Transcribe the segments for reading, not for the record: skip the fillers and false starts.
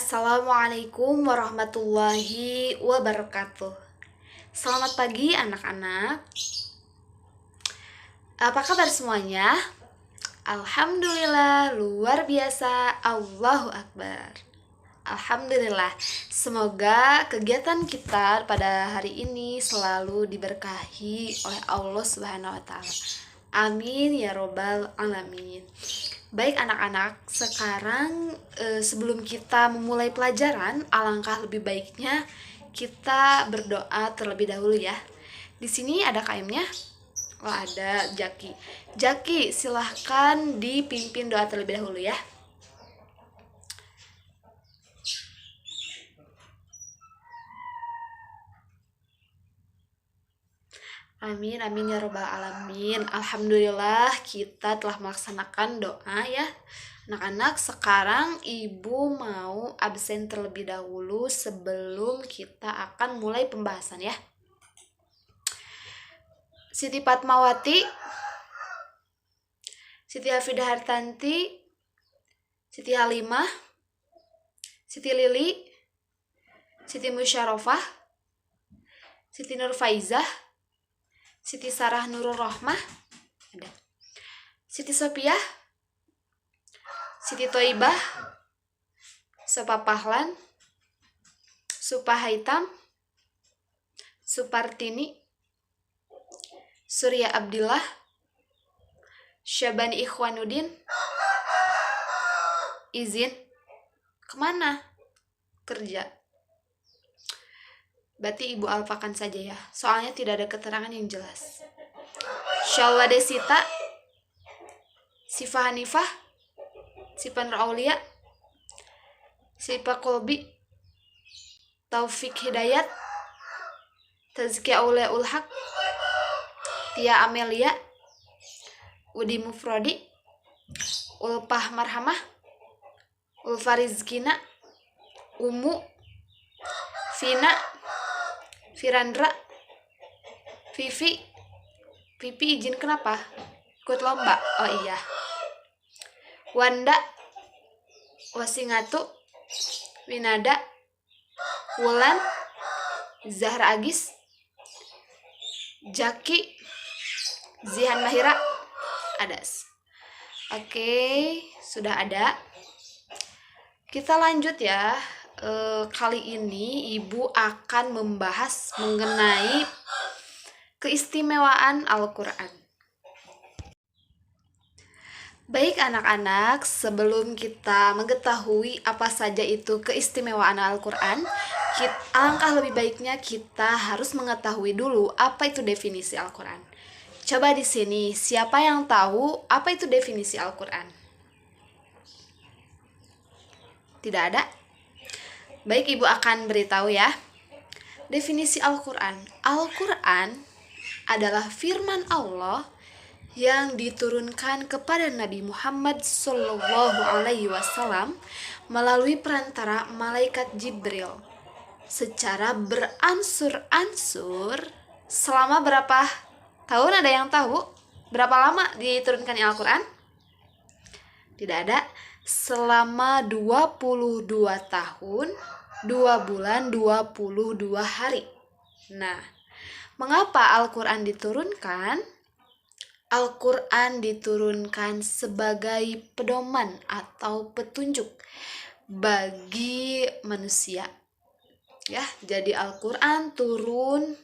Assalamualaikum warahmatullahi wabarakatuh. Selamat pagi anak-anak. Apa kabar semuanya? Alhamdulillah, luar biasa. Allahu Akbar. Alhamdulillah. Semoga kegiatan kita pada hari ini selalu diberkahi oleh Allah Subhanahu wa taala. Amin ya robbal alamin. Baik anak-anak, sekarang sebelum kita memulai pelajaran, alangkah lebih baiknya kita berdoa terlebih dahulu ya. Di sini ada KM-nya. Oh, ada Jaki. Jaki, silahkan dipimpin doa terlebih dahulu ya. Amin, amin ya robbal alamin. Alhamdulillah kita telah melaksanakan doa ya. Anak-anak, sekarang ibu mau absen terlebih dahulu sebelum kita akan mulai pembahasan ya. Siti Fatmawati, Siti Hafidah Hartanti, Siti Halimah, Siti Lili, Siti Musyarofah, Siti Nurfaizah, Siti Sarah Nurul Rohmah, ada Siti Sopiah, Siti Toibah, Sopa Pahlan, Supahaitam, Supartini, Surya Abdillah, Syabani Ikhwanuddin. Izin kemana? Kerja. Berarti ibu alfakan saja ya, soalnya tidak ada keterangan yang jelas. Syawwa Desita, Sifa Hanifah, Sifa Nur Aulia, Sifa Kolbi, Taufik Hidayat, Tazkia Aulia Ulhaq, Tia Amelia, Udi Mufrodi, Ulpah Marhamah, Ulfa Rizkina, Umu, Vina, Firandra, Vivi. Vivi izin kenapa? Ikut lomba. Oh iya. Wanda, Wasingatu, Winada, Wulan, Zahra Agis, Jaki, Zihan Mahira, Adas. Oke, sudah ada. Kita lanjut ya. Kali ini ibu akan membahas mengenai keistimewaan Al-Quran. Baik anak-anak, sebelum kita mengetahui apa saja itu keistimewaan Al-Quran, alangkah lebih baiknya kita harus mengetahui dulu apa itu definisi Al-Quran. Coba di sini, siapa yang tahu apa itu definisi Al-Quran? Tidak ada? Baik, ibu akan beritahu ya. Definisi Al-Quran. Al-Quran adalah firman Allah yang diturunkan kepada Nabi Muhammad SAW melalui perantara malaikat Jibril secara beransur-ansur selama berapa tahun? Ada yang tahu berapa lama diturunkan Al-Quran? Tidak ada. Selama 22 tahun, 2 bulan, 22 hari. Nah, mengapa Al-Quran diturunkan? Al-Quran diturunkan sebagai pedoman atau petunjuk bagi manusia. Ya, jadi Al-Quran turun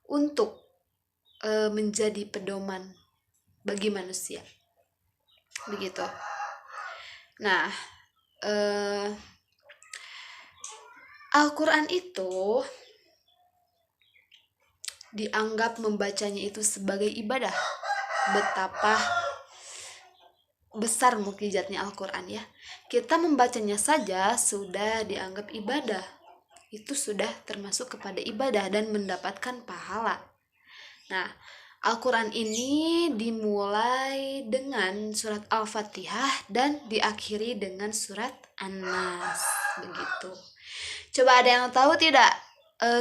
untuk menjadi pedoman bagi manusia. Begitu. Nah, Al-Quran itu dianggap membacanya itu sebagai ibadah. Betapa besar mukjizatnya Al-Quran ya. Kita membacanya saja sudah dianggap ibadah. Itu sudah termasuk kepada ibadah dan mendapatkan pahala. Nah, Al-Quran ini dimulai dengan surat Al-Fatihah dan diakhiri dengan surat An-Nas. Begitu. Coba ada yang tahu tidak?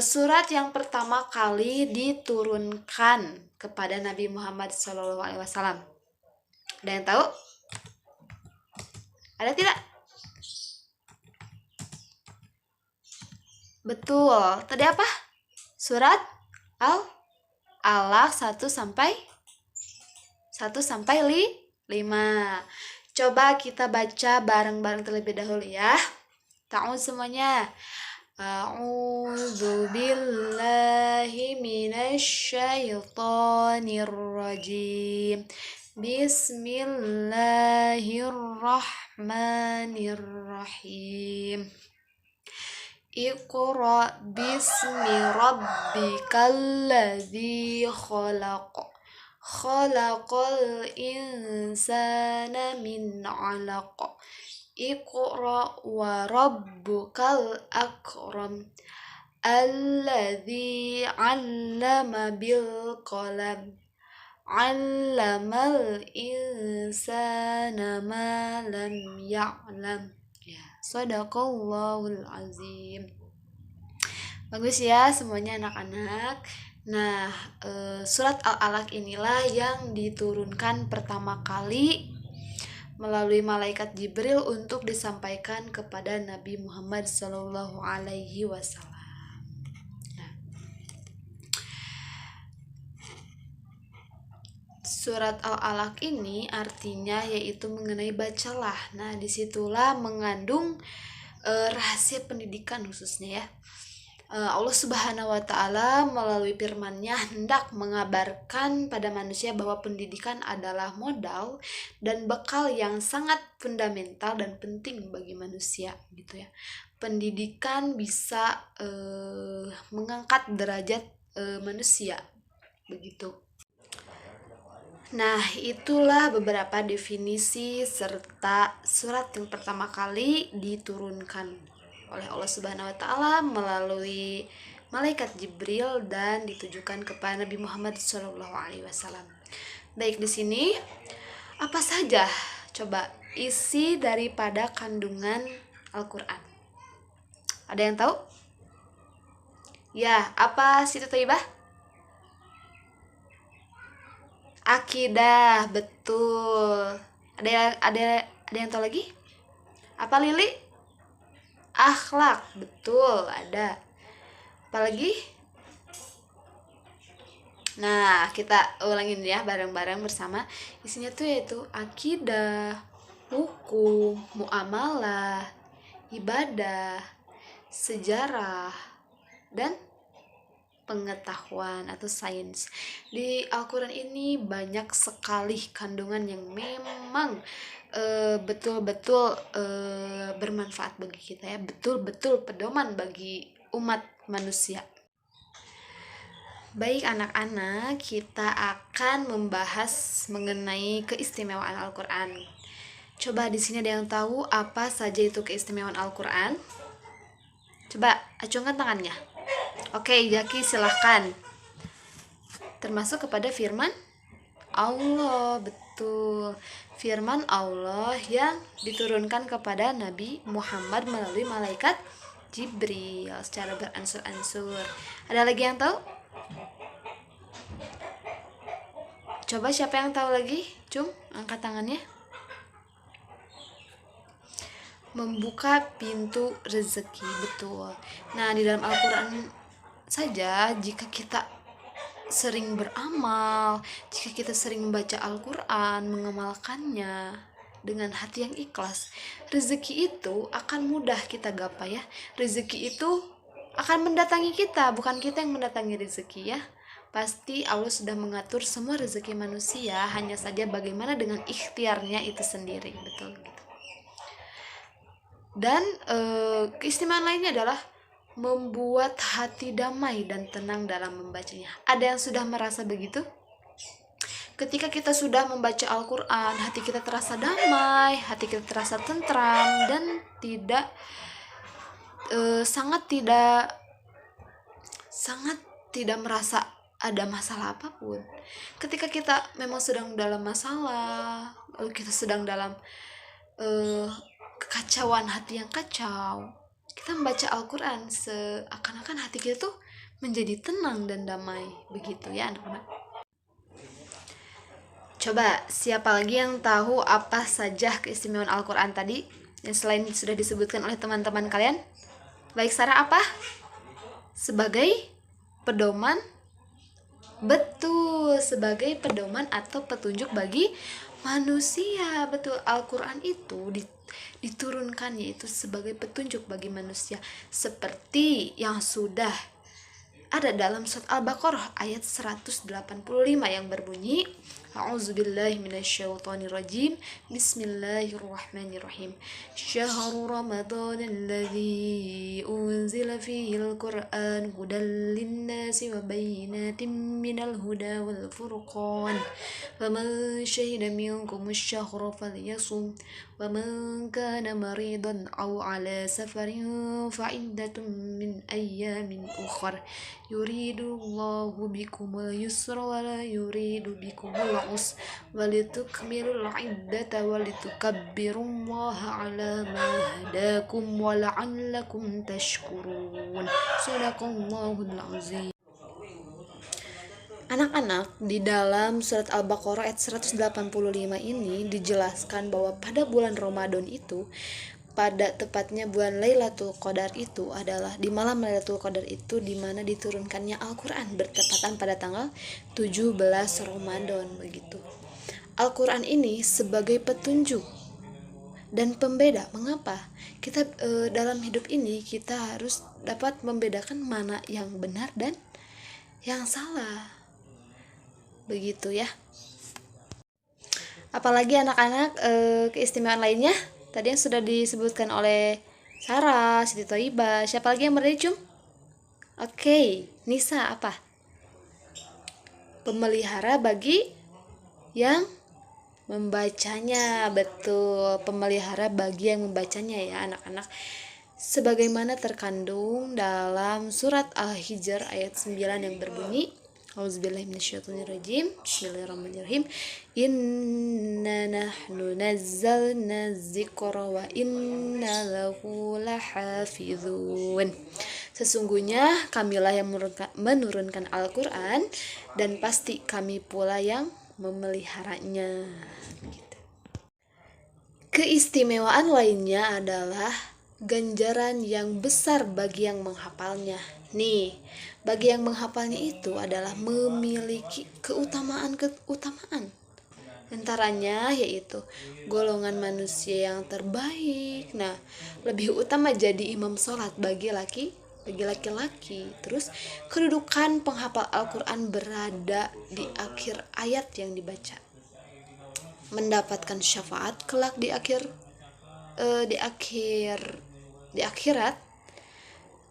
Surat yang pertama kali diturunkan kepada Nabi Muhammad SAW. Ada yang tahu? Ada tidak? Betul. Tadi apa? Surat Al-Alaq 1 sampai 5. Coba kita baca bareng-bareng terlebih dahulu ya. Ta'awun semuanya. A'udzu billahi minasyaitonir rajim. Bismillahirrahmanirrahim. Iqra bismi rabbikal ladzi khalaq. Khalaqal insana min 'alaq. Iqra wa rabbukal akram. Alladzi 'allama bil qalam. 'Allamal insana ma lam ya'lam. Ya, shadaqallahul azim. Bagus ya semuanya anak-anak. Nah, surat Al-Alaq inilah yang diturunkan pertama kali melalui malaikat Jibril untuk disampaikan kepada Nabi Muhammad SAW. Surat Al-Alaq ini artinya yaitu mengenai bacalah. Nah, disitulah mengandung rahasia pendidikan khususnya ya. Allah Subhanahu wa Ta'ala melalui firman-Nya hendak mengabarkan pada manusia bahwa pendidikan adalah modal dan bekal yang sangat fundamental dan penting bagi manusia gitu ya. Pendidikan bisa mengangkat derajat manusia begitu. Nah, itulah beberapa definisi serta surat yang pertama kali diturunkan oleh Allah Subhanahu wa Ta'ala melalui malaikat Jibril dan ditujukan kepada Nabi Muhammad SAW. Baik, di sini apa saja coba isi daripada kandungan Al-Qur'an? Ada yang tahu? Ya, apa Siti Thaibah? Akidah, betul. Ada yang tahu lagi? Apa Lili? Akhlak, betul, ada. Apalagi? Nah, kita ulangin ya bareng-bareng bersama. Isinya tuh yaitu akidah, hukum, muamalah, ibadah, sejarah, dan pengetahuan atau sains. Di Al-Quran ini banyak sekali kandungan yang memang betul-betul bermanfaat bagi kita ya, betul-betul pedoman bagi umat manusia. Baik anak-anak, kita akan membahas mengenai keistimewaan Al-Quran. Coba di sini ada yang tahu apa saja itu keistimewaan Al-Quran? Coba acungkan tangannya. Oke, Jaki silahkan. Termasuk kepada firman Allah, betul. Firman Allah yang diturunkan kepada Nabi Muhammad melalui malaikat Jibril secara beransur-ansur. Ada lagi yang tahu? Coba siapa yang tahu lagi? Cung, angkat tangannya. Membuka pintu rezeki, betul. Nah, di dalam Al-Quran saja jika kita sering beramal, jika kita sering membaca Al-Quran, mengamalkannya dengan hati yang ikhlas, rezeki itu akan mudah kita gapai ya. Rezeki itu akan mendatangi kita, bukan kita yang mendatangi rezeki ya. Pasti Allah sudah mengatur semua rezeki manusia, hanya saja bagaimana dengan ikhtiarnya itu sendiri, betul gitu. Dan keistimewaan lainnya adalah membuat hati damai dan tenang dalam membacanya. Ada yang sudah merasa begitu? Ketika kita sudah membaca Al-Quran, hati kita terasa damai, hati kita terasa tentram, dan sangat tidak merasa ada masalah apapun. Ketika kita memang sedang dalam masalah, lalu kita sedang dalam kekacauan, hati yang kacau, kita membaca Al-Quran, seakan-akan hati kita tuh menjadi tenang dan damai, begitu ya anak-anak. Coba siapa lagi yang tahu apa saja keistimewaan Al-Quran tadi yang selain sudah disebutkan oleh teman-teman kalian? Baik, Sarah apa? sebagai pedoman. Betul, sebagai pedoman atau petunjuk bagi manusia. Betul, Al-Quran itu diturunkannya itu sebagai petunjuk bagi manusia, seperti yang sudah ada dalam surat Al-Baqarah ayat 185 yang berbunyi, A'udzubillahi minasyaitonirrajim. Bismillahirrahmanirrahim. Syahrul Ramadan alladzi unzila fihi al-Qur'an hudan lin-nasi wa bayyinatin minal huda wal furqan. Faman syahida minkum asy-syahra falyasum wa man kana maridan aw 'ala safarin fa iddatun min ayyamin ukhra. Yuridullahu bikumul yusra wa la yuridu bikumul usra walitukmilul iddata walitukabbirullaha ala ma hadakum wa la'allakum tashkurun. Sadaqallahul azim. Anak-anak, di dalam surat Al-Baqarah ayat 185 ini dijelaskan bahwa pada bulan Ramadan itu, pada tepatnya bulan Lailatul Qadar itu adalah di malam Lailatul Qadar itu di mana diturunkannya Al-Qur'an bertepatan pada tanggal 17 Ramadan begitu. Al-Qur'an ini sebagai petunjuk dan pembeda. Mengapa? Kita dalam hidup ini kita harus dapat membedakan mana yang benar dan yang salah. Begitu ya. Apalagi anak-anak keistimewaan lainnya tadi yang sudah disebutkan oleh Sarah, Siti Thoibah. Siapa lagi yang berdiri, Cum? Oke, Nisa apa? Pemelihara bagi yang membacanya. Betul, pemelihara bagi yang membacanya ya anak-anak. Sebagaimana terkandung dalam surat Al-Hijr ayat 9 yang berbunyi, Auzubillahi minasyaitonirrajim. Bismillahirrahmanirrahim. Inna nahnu nazzalna dzikra wa inna lahu lahafizun. Sesungguhnya kamilah yang menurunkan Al-Qur'an dan pasti kami pula yang memeliharanya. Keistimewaan lainnya adalah ganjaran yang besar bagi yang menghafalnya. Nih, bagi yang menghafalnya itu adalah memiliki keutamaan. Antaranya yaitu golongan manusia yang terbaik. Nah, lebih utama jadi imam sholat bagi laki-laki. Terus kedudukan penghafal Al-Quran berada di akhir ayat yang dibaca, mendapatkan syafaat kelak di akhirat,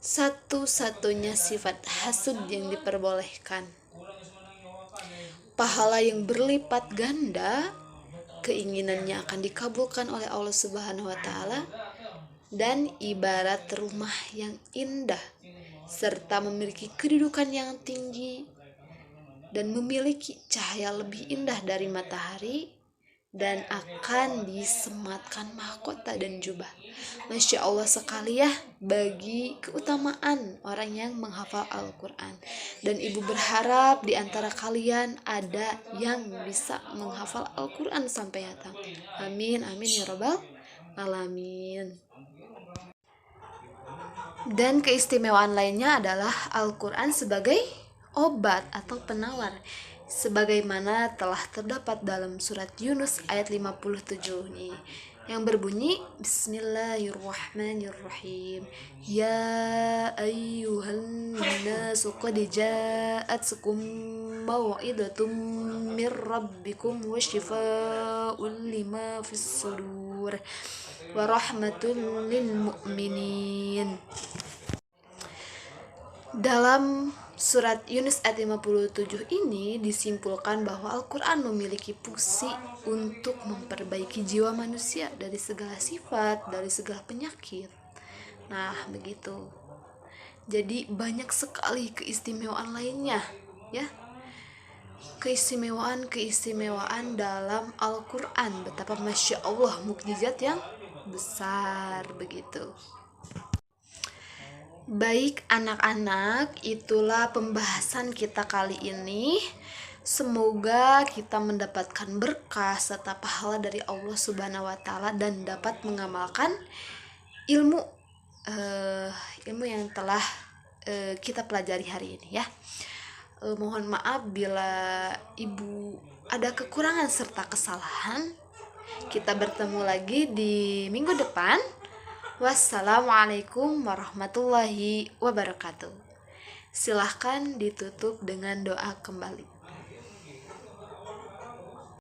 satu-satunya sifat hasud yang diperbolehkan, pahala yang berlipat ganda, keinginannya akan dikabulkan oleh Allah Subhanahu wa taala, dan ibarat rumah yang indah serta memiliki kedudukan yang tinggi dan memiliki cahaya lebih indah dari matahari, dan akan disematkan mahkota dan jubah. Masya Allah sekali ya bagi keutamaan orang yang menghafal Al-Quran. Dan ibu berharap di antara kalian ada yang bisa menghafal Al-Quran sampai hatam. Amin, amin ya rabbal alamin. Dan keistimewaan lainnya adalah Al-Quran sebagai obat atau penawar, sebagaimana telah terdapat dalam surat Yunus ayat 57 nih, yang berbunyi Bismillahirrahmanirrahim. Ya ayyuhan nasu qad ja'atkum maw'idatum mir rabbikum wa shifaa'un lima fis sudur wa rahmatul lil mu'minin. Dalam surat Yunus ayat 57 ini disimpulkan bahwa Al-Quran memiliki fungsi untuk memperbaiki jiwa manusia dari segala sifat, dari segala penyakit. Nah, begitu. Jadi banyak sekali keistimewaan lainnya, ya. Keistimewaan dalam Al-Quran, betapa Masya Allah mukjizat yang besar begitu. Baik anak-anak, itulah pembahasan kita kali ini. Semoga kita mendapatkan berkah serta pahala dari Allah Subhanahu wa taala dan dapat mengamalkan ilmu yang telah kita pelajari hari ini ya. Mohon maaf bila ibu ada kekurangan serta kesalahan. Kita bertemu lagi di minggu depan. Wassalamualaikum warahmatullahi wabarakatuh. Silahkan ditutup dengan doa kembali.